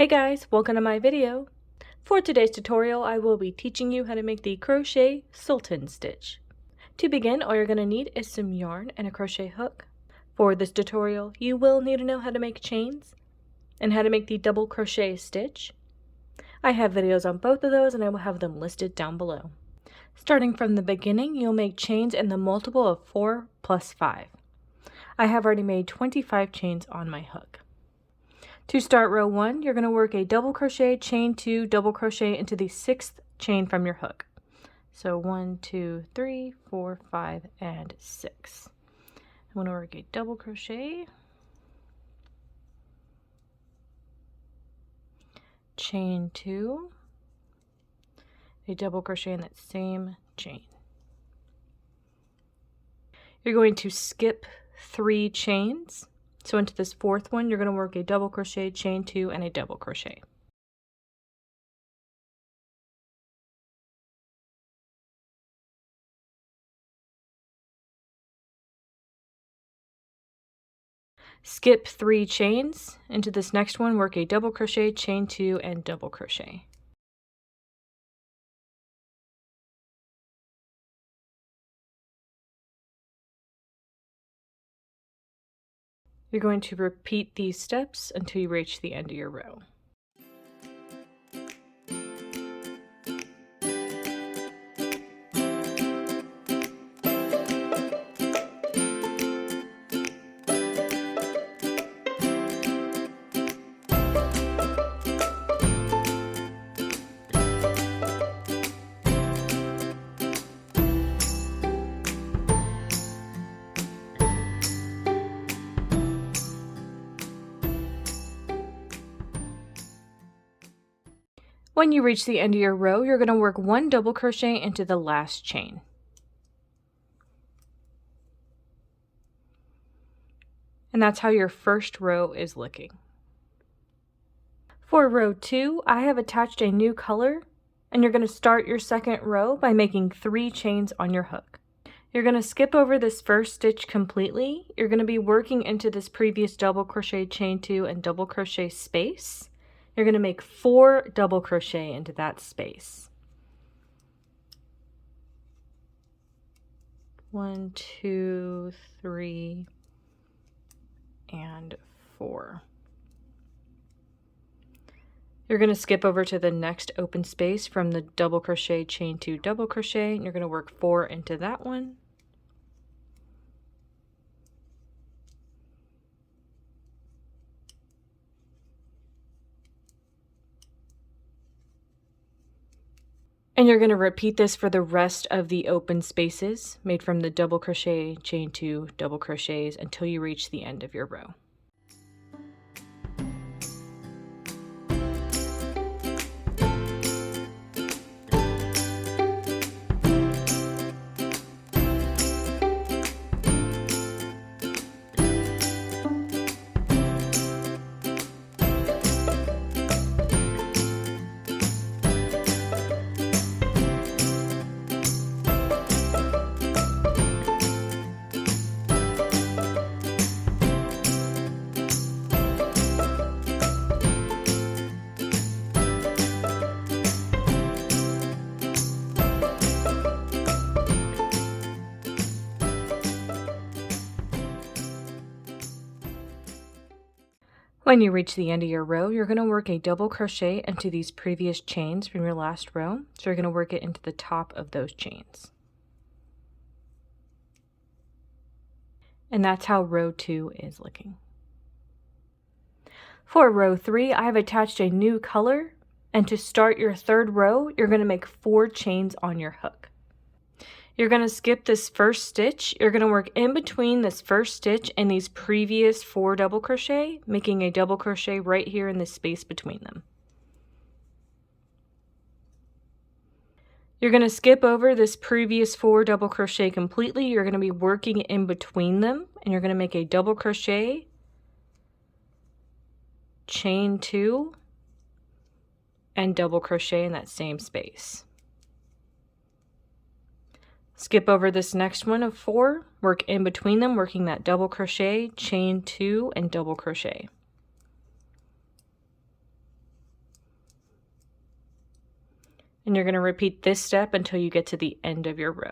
Hey guys, welcome to my video. For today's tutorial, I will be teaching you how to make the crochet Sultan stitch. To begin, all you're going to need is some yarn and a crochet hook. For this tutorial, you will need to know how to make chains and how to make the double crochet stitch. I have videos on both of those and I will have them listed down below. Starting from the beginning, you'll make chains in the multiple of 4 plus 5. I have already made 25 chains on my hook. To start row 1, you're going to work a double crochet, chain 2, double crochet into the 6th chain from your hook. So 1, 2, 3, 4, 5, and 6. I'm going to work a double crochet, chain 2, a double crochet in that same chain. You're going to skip 3 chains. So into this 4th one, you're going to work a double crochet, chain 2, and a double crochet. Skip 3 chains. Into this next one, work a double crochet, chain 2, and double crochet. You're going to repeat these steps until you reach the end of your row. When you reach the end of your row, you're going to work 1 double crochet into the last chain. And that's how your first row is looking. For row 2, I have attached a new color, and you're going to start your second row by making 3 chains on your hook. You're going to skip over this first stitch completely. You're going to be working into this previous double crochet, chain 2, and double crochet space. You're going to make 4 double crochet into that space. 1, 2, 3, and 4. You're going to skip over to the next open space from the double crochet, chain 2, double crochet, and you're going to work 4 into that one. And you're going to repeat this for the rest of the open spaces made from the double crochet, chain 2, double crochets until you reach the end of your row. When you reach the end of your row, you're going to work a double crochet into these previous chains from your last row. So you're going to work it into the top of those chains. And that's how row 2 is looking. For row 3, I have attached a new color, and to start your 3rd row, you're going to make 4 chains on your hook. You're going to skip this first stitch. You're going to work in between this first stitch and these previous 4 double crochet, making a double crochet right here in the space between them. You're going to skip over this previous 4 double crochet completely. You're going to be working in between them, and you're going to make a double crochet, chain 2, and double crochet in that same space. Skip over this next one of 4, work in between them, working that double crochet, chain 2, and double crochet. And you're going to repeat this step until you get to the end of your row.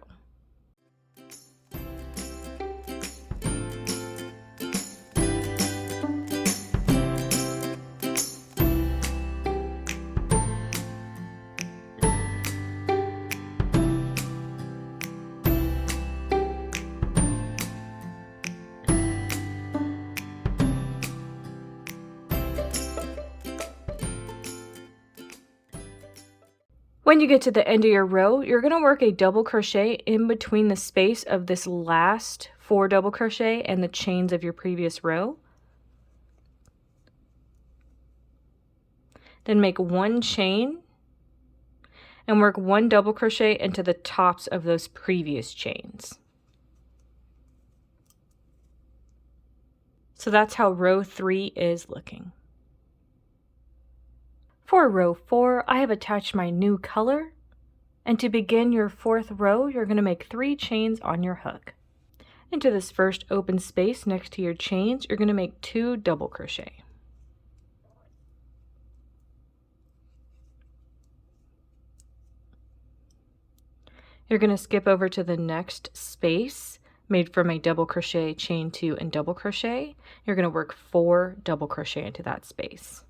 When you get to the end of your row, you're going to work a double crochet in between the space of this last 4 double crochet and the chains of your previous row. Then make 1 chain and work 1 double crochet into the tops of those previous chains. So that's how row 3 is looking. For row 4, I have attached my new color, and to begin your 4th row, you're going to make 3 chains on your hook. Into this first open space next to your chains, you're going to make 2 double crochet. You're going to skip over to the next space made from a double crochet, chain 2, and double crochet. You're going to work 4 double crochet into that space.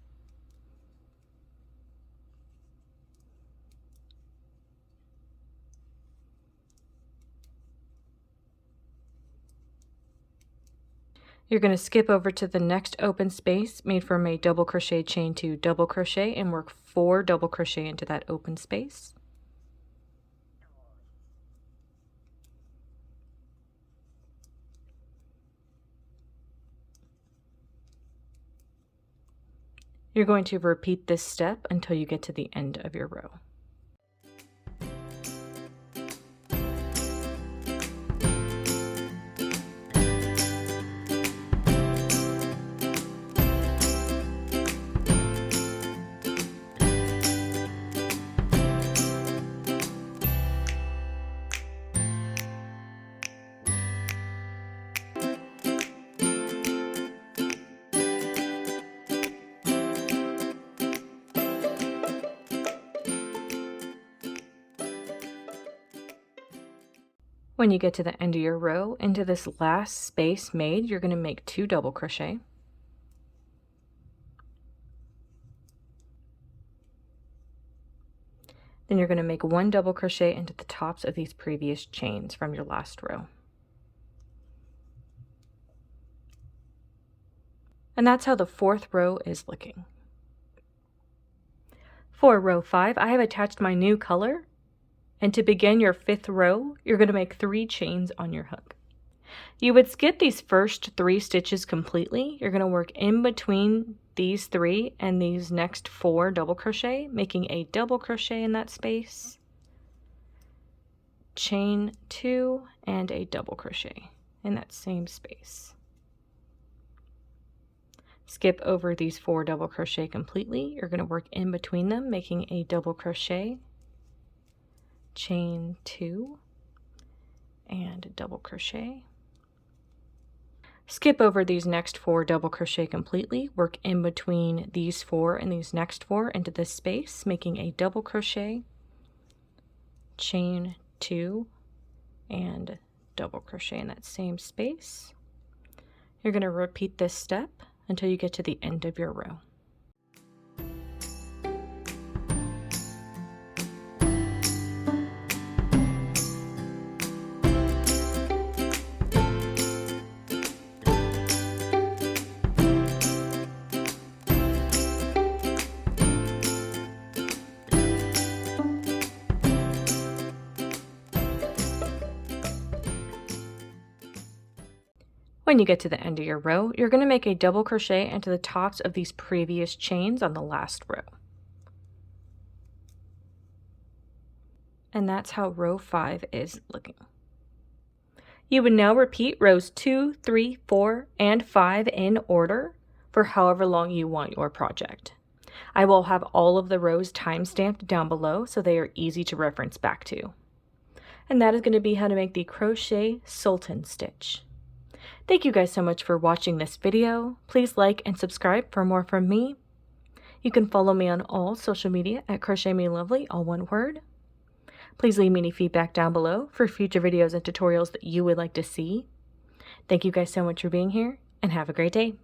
You're going to skip over to the next open space made from a double crochet, chain 2, double crochet, and work 4 double crochet into that open space. You're going to repeat this step until you get to the end of your row. When you get to the end of your row, into this last space made, you're going to make 2 double crochet. Then you're going to make 1 double crochet into the tops of these previous chains from your last row. And that's how the 4th row is looking. For row 5, I have attached my new color. And to begin your 5th row, you're going to make 3 chains on your hook. You would skip these first 3 stitches completely. You're going to work in between these 3 and these next 4 double crochet, making a double crochet in that space, chain 2, and a double crochet in that same space. Skip over these 4 double crochet completely. You're going to work in between them, making a double crochet, chain 2, and a double crochet. Skip over these next 4 double crochet completely, work in between these 4 and these next 4 into this space, making a double crochet, chain 2, and double crochet in that same space. You're going to repeat this step until you get to the end of your row. When you get to the end of your row, you're going to make a double crochet into the tops of these previous chains on the last row. And that's how row 5 is looking. You would now repeat rows 2, 3, 4, and 5 in order for however long you want your project. I will have all of the rows time-stamped down below so they are easy to reference back to. And that is going to be how to make the crochet Sultan stitch. Thank you guys so much for watching this video. Please like and subscribe for more from me. You can follow me on all social media at crochetmelovely, all one word. Please leave me any feedback down below for future videos and tutorials that you would like to see. Thank you guys so much for being here, and have a great day.